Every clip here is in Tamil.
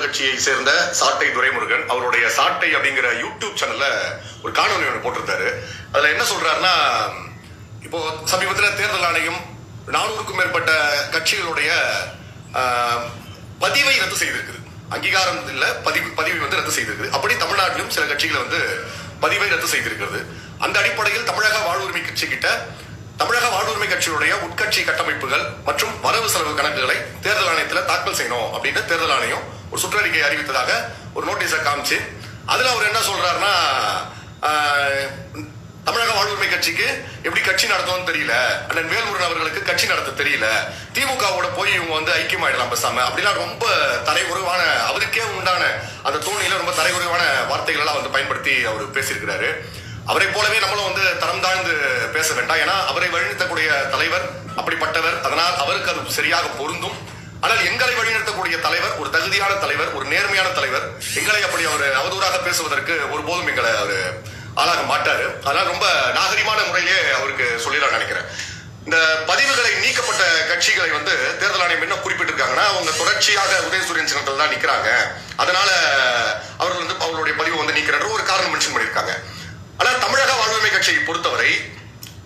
கட்சியை சேர்ந்த சாட்டை துரைமுருகன் அவருடைய சாட்டை அப்படிங்கிற யூடியூப் சேனல்ல ஒரு காணொலி ஒன்று போட்டிருந்தாரு. அதுல என்ன சொல்றாருன்னா, இப்போ சமீபத்தில் தேர்தல் ஆணையம் 400க்கும் மேற்பட்ட கட்சிகளுடைய பதிவை ரத்து செய்திருக்குது. அங்கீகாரம் இல்ல, பதிவை வந்து ரத்து செய்திருக்குது. அப்படி தமிழ்நாட்டிலும் சில கட்சிகளை வந்து பதிவை ரத்து செய்திருக்கிறது. அந்த அடிப்படையில் தமிழக வாழ்வுரிமை கட்சி கிட்ட தமிழக வாழ்வுரிமை கட்சியுடைய உட்கட்சி கட்டமைப்புகள் மற்றும் வரவு செலவு கணக்குகளை தேர்தல் ஆணையத்தில் தாக்கல் செய்யணும் அப்படின்னு தேர்தல் ஆணையம் ஒரு சுற்றறிக்கை அறிவித்ததாக ஒரு நோட்டீஸை காமிச்சு, அதுல அவர் என்ன சொல்றாருன்னா, தமிழக வாழ்வுரிமை கட்சிக்கு எப்படி கட்சி நடத்தணும்னு தெரியல, அண்ணன் வேல்முருகன் அவர்களுக்கு கட்சி நடத்த தெரியல, திமுகவோட போய் இவங்க வந்து ஐக்கியமாயிடலாம் பேசாம அப்படிலாம் ரொம்ப தலைகுறைவான, அவருக்கே உண்டான அந்த தோணியில ரொம்ப தலைகுறைவான வார்த்தைகள் எல்லாம் வந்து பயன்படுத்தி அவர் பேசியிருக்கிறாரு. அவரை போலவே நம்மளும் வந்து தரம் தாழ்ந்து பேச வேண்டாம். ஏன்னா அவரை வழிநடத்தக்கூடிய தலைவர் அப்படிப்பட்டவர், அதனால் அவருக்கு அது சரியாக பொருந்தும். ஆனால் எங்களை வழிநடத்தக்கூடிய தலைவர் ஒரு தகுதியான தலைவர், ஒரு நேர்மையான தலைவர். எங்களை அப்படி அவர் அவதூறாக பேசுவதற்கு ஒருபோதும் எங்களை அவர் ஆளாக மாட்டாரு. அதனால் ரொம்ப நாகரிகமான முறையிலே அவருக்கு சொல்லிடலாம் நினைக்கிறேன். இந்த பதிவுகளை நீக்கப்பட்ட கட்சிகளை வந்து தேர்தல் ஆணையம் என்ன குறிப்பிட்டிருக்காங்கன்னா, அவங்க தொடர்ச்சியாக உதயசூரியன் சின்னத்தில் தான் நிற்கிறாங்க, அதனால அவர்கள் வந்து அவர்களுடைய பதிவை வந்து நீக்கிற ஒரு காரணம் மென்ஷன் பண்ணியிருக்காங்க. ஆனால் தமிழக வாழ்வுரிமை கட்சியை பொறுத்தவரை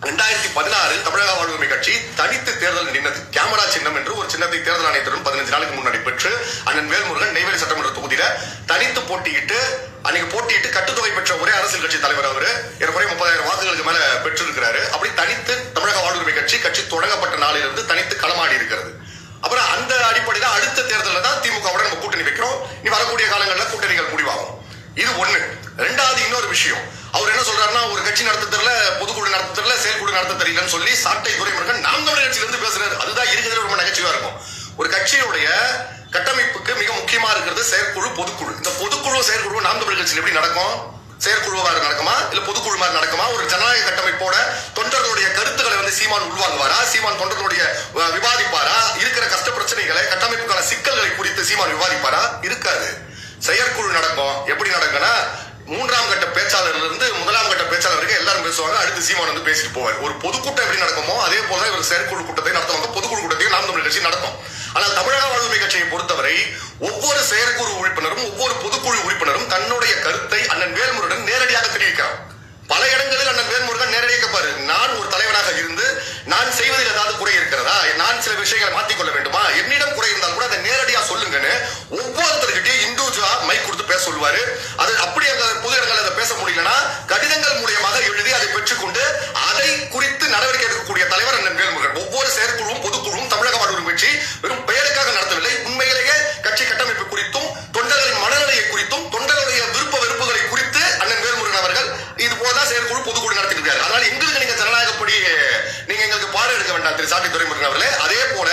2016 தமிழக வாழ்வுரிமை கட்சி தனித்து தேர்தல் நின்னது. கேமரா சின்னம் என்று ஒரு சின்னத்தை தேர்தல் ஆணையத்துடன் 15 நாளுக்கு முன்னாடி பெற்று அண்ணன் வேல்முருகன் நெய்வேலி சட்டமன்ற தொகுதியில தனித்து போட்டியிட்டு கட்டுத்தொகை பெற்ற ஒரே அரசியல் கட்சி தலைவர் அவரு. ஏறக்குறைய 30,000 வாக்குகளுக்கு மேல பெற்றிருக்கிறாரு. அப்படி தனித்து தமிழக வாழ்வுரிமை கட்சி தொடங்கப்பட்ட நாளிலிருந்து தனித்து களமாடி இருக்கிறது. அப்புறம் அந்த அடிப்படையில் அடுத்த தேர்தலில் தான் திமுகவுடன் நம்ம கூட்டணி வைக்கிறோம். நீ வரக்கூடிய காலங்களில் கூட்டணிகள் முடிவாகும். இது ஒண்ணு. ரெண்டாவது இன்னொரு விஷயம், அவர் என்ன சொல்றாருன்னா, ஒரு கட்சி நடத்த தெரியல, பொதுக்குழு நடத்த தெரியல, செயற்குழு நடத்த தெரியலன்னு சொல்லி சாட்டை துரைமுருகன் நாம் தமிழர் கட்சியில இருந்து பேசுறாரு. அதுதான் இருக்கிறது ரொம்ப நகைச்சுவையா இருக்கும். ஒரு கட்சியுடைய கட்டமைப்புக்கு மிக முக்கியமா இருக்கிறது செயற்குழு, பொதுக்குழு. இந்த பொதுக்குழு செயற்குழு நாம் தமிழர் கட்சியில் எப்படி நடக்கும்? செயற்குழுவாக நடக்குமா இல்ல பொதுக்குழு மாதிரி நடக்குமா? ஒரு ஜனநாயக கட்டமைப்போட தொண்டர்களுடைய கருத்துக்களை வந்து சீமான் உள்வாங்குவாரா? சீமான் தொண்டர்களுடைய விவாதிப்பாரா? இருக்கிற கஷ்ட பிரச்சனைகளை, கட்டமைப்புக்கான சிக்கல்களை குறித்து சீமான் விவாதிப்பாரா? இருக்காது. செயற்குழு நடக்கும். எப்படி நடக்கும்னா, 3ஆம் கட்ட பேச்சாளர்ல இருந்து 1ஆம் கட்ட பேச்சாளர் வரைக்கும் எல்லாரும் பேசுவாங்க. அடுத்து சீமான் வந்து பேசிட்டு போவார். ஒரு பொதுக்கூட்டம் எப்படி நடக்குமோ அதே போல இவர் செயற்குழு கூட்டத்தை நடத்துவாங்க. பொதுக்குழு கூட்டத்தையும் நாம் தமிழர் கட்சி நடத்தும். ஆனால் தமிழக வாழ்வுரிமை கட்சியை பொறுத்தவரை ஒவ்வொரு செயற்குழு உறுப்பினரும் ஒவ்வொரு பொதுக்குழு உறுப்பினரும் தன்னுடைய கருத்தை அண்ணன் வேல்முருகன் நேரடியாக தெரிவிக்கிறார். பல இடங்களில் அண்ணன் வேல்முருகன் நேரடியாக பாரு, நான் ஒரு தலைவனாக இருந்து நான் செய்வதில் ஏதாவது குறை இருக்கிறதா, நான் சில விஷயங்களை மாற்றிக்கொள்ள வேண்டுமா, என்னிடம் குறை இருந்தால் கூட அதை நேரடியா சொல்லுங்கன்னு ஒவ்வொருத்தருக்கிட்டையும் இண்டிவிஜுவலா மைக் கொடுத்து பேச சொல்லுவாரு. அது அப்படி பொது இடங்கள் அதை பேச முடியலன்னா கடிதங்கள் மூலியமாக எழுதி அதை பெற்றுக்கொண்டு அதை குறித்து நடவடிக்கை எடுக்கக்கூடிய தலைவர் அண்ணன் வேல்முருகன். ஒவ்வொரு செயற்குழுவும் பொதுக்குழுவும் தமிழக வாழ்வுரிமை கட்சி வெறும் பெயருக்காக நடத்தவில்லை. உண்மையிலேயே கட்சி கட்டமைப்பு குறித்தும் தொண்டர்களின் மனநிலையை குறித்தும் தொண்டர்களுடைய விருப்ப வெறுப்புகளை குறித்து அண்ணன் வேல்முருகன் அவர்கள் இது போலதான் செயற்குழு பொதுக்குழு நடத்திட்டு இருக்காரு. அதனால எங்களுக்கு நீங்க ஜனநாயகப்படி நீங்க எங்களுக்கு பாடம் எடுக்க வேண்டாம் திரு சாட்டை துரைமுருகன் அவர்களே. அதே போல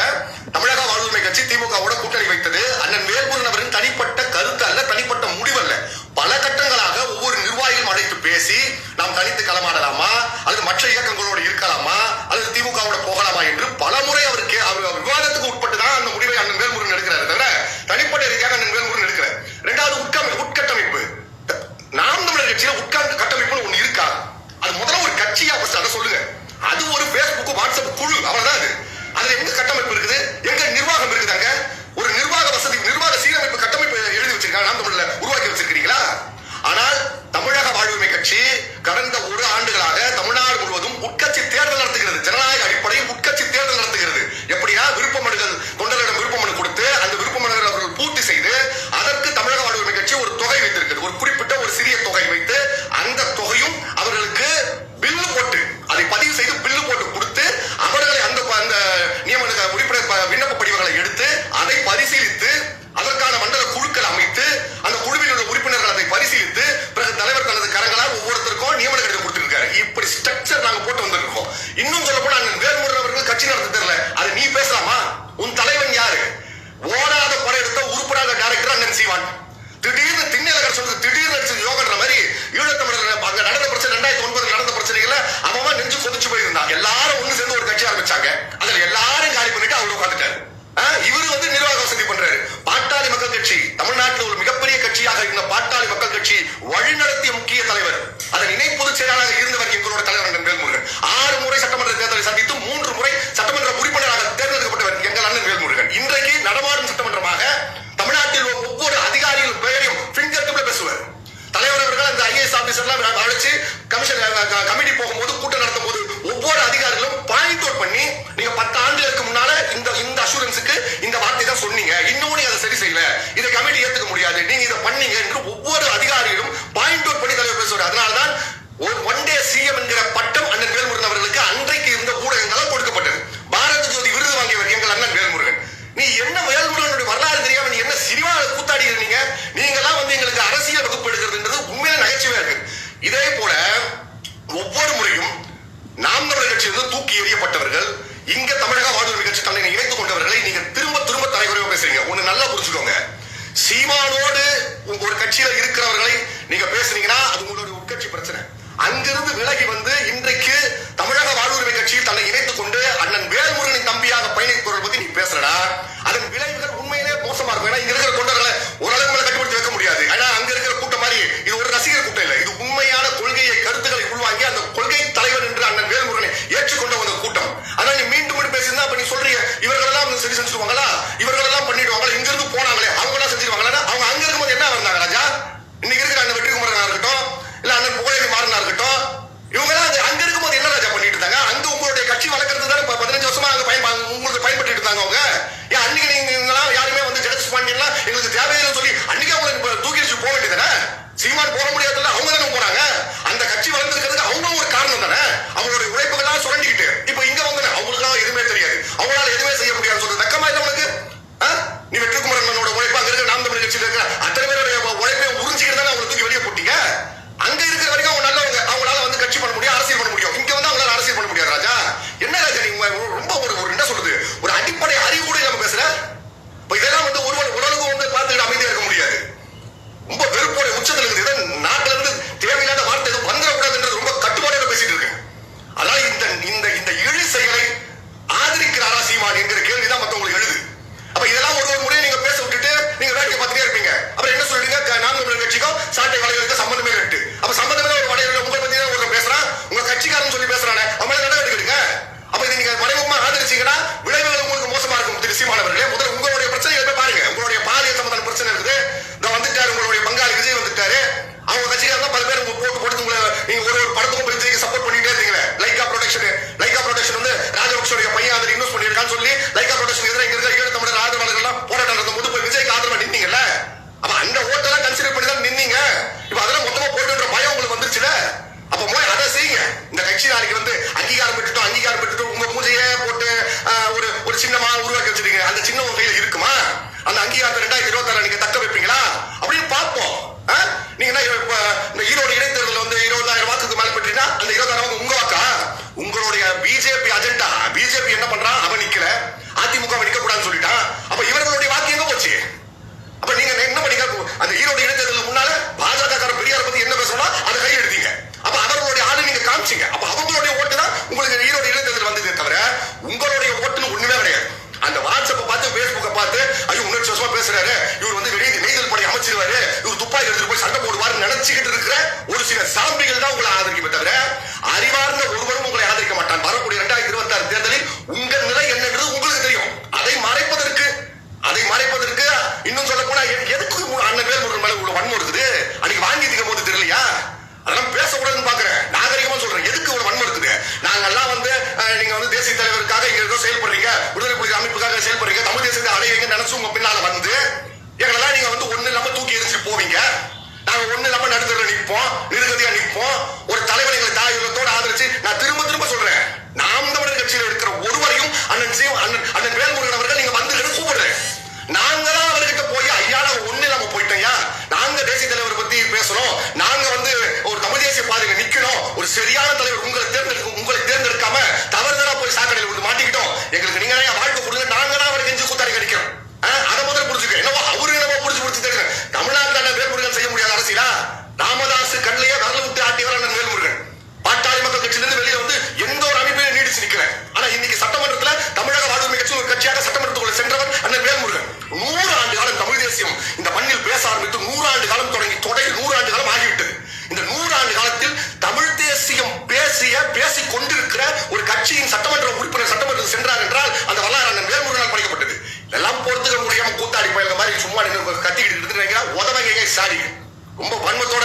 தமிழக வாழ்வுரிமை கட்சி திமுகவோட கூட்டணி வைத்தது அண்ணன் வேல்முருகன் அவரின் தனிப்பட்ட கருத்து அல்ல, தனிப்பட்ட முடிவு அல்ல. பல கட்டங்களாக ஒவ்வொரு நிர்வாகிகளும் அழைத்து பேசி நாம் தனித்து களமாடலாமா அல்லது மற்ற இயக்கங்களோடு இருக்கலாமா அல்லது திமுகவோட போகலாமா என்று பல முறை அவருக்கு விவாதத்துக்கு உட்பட்டு தான் அந்த முடிவை அண்ணன் வேல்முருகன் எடுக்கிறாரு. தவிர தனிப்பட்ட ரீதியாக அண்ணன் வேல்முருகன் எடுக்கிறார். இரண்டாவது உட்கட்டமைப்பு. நாம் தமிழர் கட்சியில உட்கட்டமைப்புன்னு ஒண்ணு இருக்கா? அது முதல்ல ஒரு கட்சியா அதை சொல்லுங்க. அது ஒரு பேஸ்புக் வாட்ஸ்அப் குழு, அவ்வளவுதான். அதுல எங்க கட்டமைப்பு இருக்குது, எங்க நிர்வாகம் இருக்குதாங்க? ஒரு நிர்வாக வசதி, நிர்வாக சீரமைப்பு கட்டமைப்பு எழுதி வச்சிருக்காங்க, நாம் தமிழ்ல உருவாக்கி வச்சிருக்கீங்களா? ஆனால் தமிழக வாழ்வுரிமை கட்சி கடந்த ஒரு ஆண்டுகளாக தமிழ்நாடு முழுவதும் உட்கட்சி தேர்தல் நடத்துகிறது. ஜனநாயக அடிப்படையில் உட்கட்சி தேர்தல் நடத்துகிறது. எப்படியா விருப்ப மனுகள் தொண்டர்களிடம் விருப்ப மனு கொடுத்து அந்த விருப்ப மனுகள் அவர்கள் பூர்த்தி செய்து அதற்கு தமிழக வாழ்வுரிமை கட்சி ஒரு தொகை வைத்திருக்கிறது. ஒரு குறிப்பிட்ட ஒரு சிறிய தொகை வைத்து அந்த தொகையும் அவர்களுக்கு பில்லு போட்டு அதை பதிவு செய்து பில்லு போட்டு கொடுத்து அவர்களை அந்த நியமன உறுப்பினர் விண்ணப்ப படிவங்களை எடுத்து அதை பரிசீலித்து அதற்கான மண்டல குழுக்கள் அமைத்து அந்த குழுவில் உள்ள உறுப்பினர்கள் அதை பரிசீலித்து பிறகு தலைவர் தனது கரங்களால் ஒவ்வொருத்தருக்கும் நியமன கடிதம் கொடுத்திருக்காரு. இப்படி ஸ்ட்ரக்சர் நாங்க போட்டு வந்திருக்கோம். இன்னும் சொல்ல போனா வேல்முருகன் அவர்கள் கட்சி நடத்த தெரியல, அதை நீ பேசலாமா? உன் தலைவன் யாரு? ஓடாத படம் எடுத்த உறுப்பினர் டைரக்டர் அண்ணன் சீமான். திடீர்னு திண்ணலகர் சொல்றது திடீர்னு யோகன்ற மாதிரி ஈழத்தமிழர் அங்க நடந்த பிரச்சனை 2009 நடந்த பிரச்சனைகளை அவன் நெஞ்சு கொதிச்சு போயிருந்தான். எல்லாரும் ஒண்ணு சேர்ந்து ஒரு கட்சி ஆரம்பிச்சாங்க. அதுல எல்லாரும் காலி பண்ணிட்டு அவரு உட்காந்துட்டாரு. இவரு வந்து நிர்வாக வசதி பண்றாரு. பாட்டாளி மக்கள் கட்சி தமிழ்நாட்டில் ஒரு மிகப்பெரிய கட்சியாக இருந்த பாட்டாளி மக்கள் கட்சி வழிநடத்திய முக்கிய தலைவர், அதன் இணை பொதுச் செயலாளராக இருந்தவர் எங்களோட தலைவர் அண்ணன் வேல்முருகன். 6 முறை சட்டமன்ற தேர்தலை சந்தித்து 3 முறை சட்டமன்ற உறுப்பினராக தேர்ந்தெடுக்கப்பட்டவர் எங்கள் அண்ணன் வேல்முருகன். இன்றைக்கு நடமாடும் சட்டமன்றமாக தமிழ்நாட்டில் ஒவ்வொரு அதிகார சீமானோடு ஒரு கட்சியில இருக்கிறவர்களை நீங்க பேசுனீங்கன்னா அது உங்களுடைய உட்கட்சி பிரச்சனை. அங்கிருந்து விலகி வந்து இன்றைக்கு தமிழக வாழ்வுரிமை கட்சியில் தன்னை இணைத்துக் கொண்டு அண்ணன் வேல்முருகனின் தம்பியாக பயணிப்பவர்கள் பத்தி நீ பேசுறா, அதன் விளைவுகள் உண்மையிலே மோசமா இருக்கும். ஏன்னா இங்க இருக்கிற தொண்டர்களை ஓரளவு மேல கட்டுப்படுத்தி வைக்க முடியாது. ஆனா அங்க இருக்கிற கூட்டம் மாதிரி இது ஒரு ரசிகர் கூட்டம் இல்ல, இது உண்மையான கொள்கையை கருத்துக்களை உள்வாங்கி அந்த கொள்கை தலைவர் என்று அண்ணன் வேல்முருகனை ஏற்றுக்கொண்ட ஒரு கூட்டம். ஆனா நீ மீண்டும் பேசியிருந்தா அப்ப நீ சொல்றீங்க இவர்கள் எல்லாம் சரி செஞ்சுருவாங்களா, இவர்கள் எல்லாம் பண்ணிடுவாங்களா, இங்க இருந்து போனாங்களே அவங்க எல்லாம் செஞ்சிருவாங்களா? அவங்க அங்க இருக்கும்போது என்ன வந்தாங்க ராஜா? இன்னைக்கு இருக்கிற அண்ணன் வெற்றிக்குமரனா இருக்கட்டும், இல்ல அண்ணன் புகழேந்தி மாறனா இருக்கட்டும், இவங்க எல்லாம் அங்க இருக்கும்போது என்ன ராஜா பண்ணிட்டு இருந்தாங்க? அங்க உங்களுடைய கட்சி வளர்க்கறது தானே 15 வருஷமா அங்க உங்களுக்கு பயன்பட்டு இருந்தாங்க அவங்க. ஏன் அன்னைக்கு நீங்க யாருமே வந்து ஜெனரல் பாண்டியன்லாம் எங்களுக்கு தேவையில்லைன்னு சொல்லி அன்னைக்கு அவங்க தூக்கி வச்சு போக வேண்டியதானே? சீமான் போக முடியாதுல்ல, அவங்க தானே போறாங்க. அந்த கட்சி வளர்ந்துருக்கிறதுக்கு அவங்களும் ஒரு காரணம் தானே. அவங்களுடைய உழைப்புகள்லாம் சுரண்டிக்கிட்டு இப்ப இங்க வந்து அவங்களுக்கெல்லாம் எதுவுமே தெரியாது, அவங்களால எதுவுமே செய்ய முடியாது சொல்றது வெக்கமா இல்லை உனக்கு? நீ வெற்றிக்குமரனோட உழைப்பு அங்க இருக்கிற நாம் தமிழ் கட்சியில் இருக்கிற அத்தனை பேருடைய உழைப்பை உறிஞ்சிக்கிட்டு தானே அவங்களை தூக்கி வெளியே போட்டீங்க. அங்க இருக்கிற வரைக்கும் அவங்க நல்லவங்க, அவங்களால வந்து கட்சி பண்ண முடியும், அரசியல் பண்ண முடியும். இங்க வந்து அவங்களால அரசியல் பண்ண முடியாது ராஜா. என்ன ராஜா நீங்க ரொம்ப ஒரு என்ன சொல்றது, ஒரு அடிப்படை அறிவு கூட நம்ம பேசுற. இப்ப இதெல்லாம் வந்து ஓரளவுக்கு வந்து பார்த்துக்கிட்டு அமைதியா இருக்க முடியாது. ரொம்ப வெறுப்போட உச்சத்தில் இருக்குது. நாட்டில இருந்து தேவையில்லாத வார்த்தை எதுவும் வந்துடக்கூடாதுன்றது ரொம்ப கட்டுப்பாடோட பேசிட்டு இருக்கேன். அதாவது இந்த இழி செயலை ஆதரிக்கிறாரா சீமான் என்கிற கேள்விதான் மத்தவங்களுக்கு எழுது. அப்ப இதெல்லாம் ஒரு முறையை நீங்க பேச விட்டுட்டு நீங்க வேடிக்கை பார்த்துட்டே இருப்பீங்க. அப்புறம் என்ன சொல்றீங்க, நாம் தமிழர் கட்சிக்கும் சாட்டை வளையலுக்கு சம்பந்தமே இருக்கு. அப்ப சம்பந்தமே ஒரு வளையல் உங்களை பத்தி ஒரு பேசுறான், உங்க கட்சிக்காரன் சொல்லி பேசுறானே அவன் மேல நடவடிக்கை எடுங்க. அப்ப இதை நீங்க மறைமுகமா ஆதரிச்சீங்கன்னா விளைவுகள் உங்களுக்கு மோசமா இருக்கும். திரு சீமானவர்களே, முதல்ல உங்களுடைய பிரச்சனைகளை போய் பாருங்க. உங்களுடைய பாலியல் சம்பந்தமான பிரச்சனை இருக்குது. நான் வந்துட்டாரு, உங்களுடைய பங்காளி விஜய் வந்துட்டாரு. அவங்க கட்சிக்காரன் பல பேர் போட்டு உங்களை நீங்க ஒரு படத்துக்கும் விஜய்க்கு சப்போர்ட் பண்ணிட்டே இருந்தீங்களே. லைகா ப்ரொடக்ஷன் வந்து ராஜபக்ஷோடைய பையன் அதில் இன்வெஸ்ட் பண்ணிருக்கான்னு சொல்லி லைகா ப்ரொடக்ஷன் எதிராக இங்க இருக்கிற ஈழ தமிழர் ஆதரவாளர்கள் எல்லாம் போராட்டம் நடத்தும் போது போய் விஜய்க்கு ஆதரவா நின்னீங்கல்ல. அப்ப அந்த ஓட்டெல்லாம் கன்சிடர் பண்ணி தான் நின்னீங்க. இப்ப அதெல்லாம் மொத்தமா போட்டுன்ற பயம் உங்களுக்கு வந்துருச்சுல. அப்ப போய் அதை செய்யுங்க. இந்த கட்சி நாளைக்கு வந்து அங்கீகாரம் பெற்றுட்டு உங்க பூஜையே போட்டு ஒரு சின்னமா உருவாக்கி வச்சிருக்கீங்க. அந்த சின்ன உங்க கையில இருக்குமா? அந்த அங்கீகாரத்தை 2026 நீங்க தக்க வைப்பீங்களா அப்படின்னு பார்ப்போம். நீங்க இந்த ஈரோடு இடைத்தேர்தல் வந்து 20,000 வாக்குக்கு மேல பெற்றீங்கன்னா அந்த 20,000 வாக்கு உங்க வாக்கா? உங்களுடைய பிஜேபி அஜெண்டா. பிஜேபி என்ன பண்றான், அவன் நிக்கல, அதிமுக நிக்க கூடாதுன்னு சொல்லிட்டான். அப்ப இவர்களுடைய வாக்கு எங்க போச்சு? அப்ப நீங்க என்ன பண்ணீங்க? அந்த ஈரோடு இடைத்தேர்தலுக்கு முன்னால பாஜக பெரியார் பத்தி என்ன பேசணும் அதை கையில் எடுத்தீங்க. அப்ப அவர்களுடைய ஆளு நீங்க காமிச்சீங்க. அப்ப அவங்களுடைய ஓட்டு தான் உங்களுக்கு ஈரோடு இடைத்தேர்தல் வந்ததே தவிர உங்களுடைய ஓட்டுன்னு ஒண்ணுமே கிடையாது. அந்த வாட்ஸ்அப்பை பார்த்து பேஸ்புக்கை பார்த்து ஐயோ உணர்ச்சி வசமா பேசுறாரு, இவர் வந்து நெய்தல் படை அமைச்சிருவாரு, இவர் துப்பாக்கி எடுத்துட்டு போய் சண்டை போடுவாரு நினைச்சுக்கிட்டு இருக்கிற ஒரு சில சாம்பிகள் தான் உங்களை ஆதரிக்குமே தவிர அறிவார்ந்த ஒருவரும் உங்களை ஆதரிக்க மாட்டான். வரக்கூடிய 2026 தேர்தலில் உங்க நிலை என்னன்றது உங்களுக்கு தெரியும். அதை மறைப்பதற்கு இன்னும் சொல்ல போனா எதுக்கு அண்ணன் வேல்முருகன் மேல இவ்வளவு வன்மம் இருக்குது? அன்னைக்கு வாங்கி திக்கும் போது தெரியலையா? அதெல்லாம் பேசக்கூடாதுன்னு பாக்குறேன். நாகரிகமா சொல்றேன், எதுக்கு இவ்வளவு வன்மம் இருக்குது? நாங்கெல்லாம் வந்து நீங்க வந்து தேசிய தலைவருக்காக இங்க ஏதோ செயல்படுறீங்க, விடுதலை புலிகள் அமைப்புக்காக செயல்படுறீங்க, தமிழ் தேசியத்தை அடைவீங்க நினைச்சு உங்க பின்னால வந்து எங்களெல்லாம் நீங்க வந்து ஒண்ணு இல்லாம தூக்கி எரிஞ்சுட்டு போவீங்க. நாங்க ஒண்ணு இல்லாம நடுத்தர நிற்போம், நிருகதியா நிற்போம். ஒரு தலைவனை எங்களை தாயுள்ளத்தோடு ஆதரிச்சு நான் திரும்ப சொல்றேன், நாம் தமிழர் கட்சியில் இருக்கிற ஒருவரையும் அண்ணன் வேல்முருகன் அவர்கள் நீங்க வந்து கூப்பிடுறேன். நாங்கதான் அவர்கிட்ட போய் ஐயா நாங்க ஒண்ணு இல்லாம போயிட்டோம்யா, நாங்க தேசிய தலைவர் பத்தி பேசணும், நாங்க வந்து ஒரு தமிழ் தேசிய பாதையில நிக்கணும், ஒரு சரியான தலைவர் உங்களை தேர்ந்தெடுக்காம தவறுதலா போய் சாக்கடையில் வந்து மாட்டிக்கிட்டோம், எங்களுக்கு நீங்க வாழ்க்கை கொடுங்க, நாங்க தான் அவருக்கு கெஞ்சி கூத்தாடி கிடைக்கிறோம். அதை முதல்ல புரிஞ்சுக்க. என்னவோ அவரு என்னவோ புடிச்சு தெரியுங்க. தமிழ்நாட்டில் வேல்முருகன் செய்ய முடியாத அரசியலா? ராமதாஸ் கண்ணிலேயே வரல விட்டு ஆட்டியவர் அண்ணன் வேல்முருகன். பாட்டாளி மக்கள் கட்சியிலிருந்து வெளியில வந்து எந்த ஒரு அமைப்பையும் நீடிச்சு நிக்கிறேன். ஆனா இன்னைக்கு சட்டமன்றத்தில் தமிழக வாழ்வுரிமை கட்சி ஒரு கட்சியாக சட்டமன்றத்துக்குள்ள சென்றவர் அண்ணன் வேல்முருகன். 100 ஆண்டு காலம் தமிழ் தேசியம் இந்த மண்ணில் பேச ஆரம்பித்து 100 ஆண்டு காலம் தொடங்கி 100 ஆண்டு காலம் ஆகிவிட்டது. இந்த 100 ஆண்டு காலத்தில் தமிழ் தேசியம் பேசிக் கொண்டிருக்கிற ஒரு கட்சியின் சட்டமன்ற உறுப்பினர் சட்டமன்றத்தில் சென்றார் என்றால் அந்த வரலாறு அண்ணன் வேல்முருகனால் படைக்கப்பட்டது. இதெல்லாம் பொறுத்துக்க முடியாம கூத்தாடி பயில மாதிரி சும்மா கத்திக்கிட்டு நினைக்கிறா உதவங்க சாரி ரொம்ப வன்மத்தோட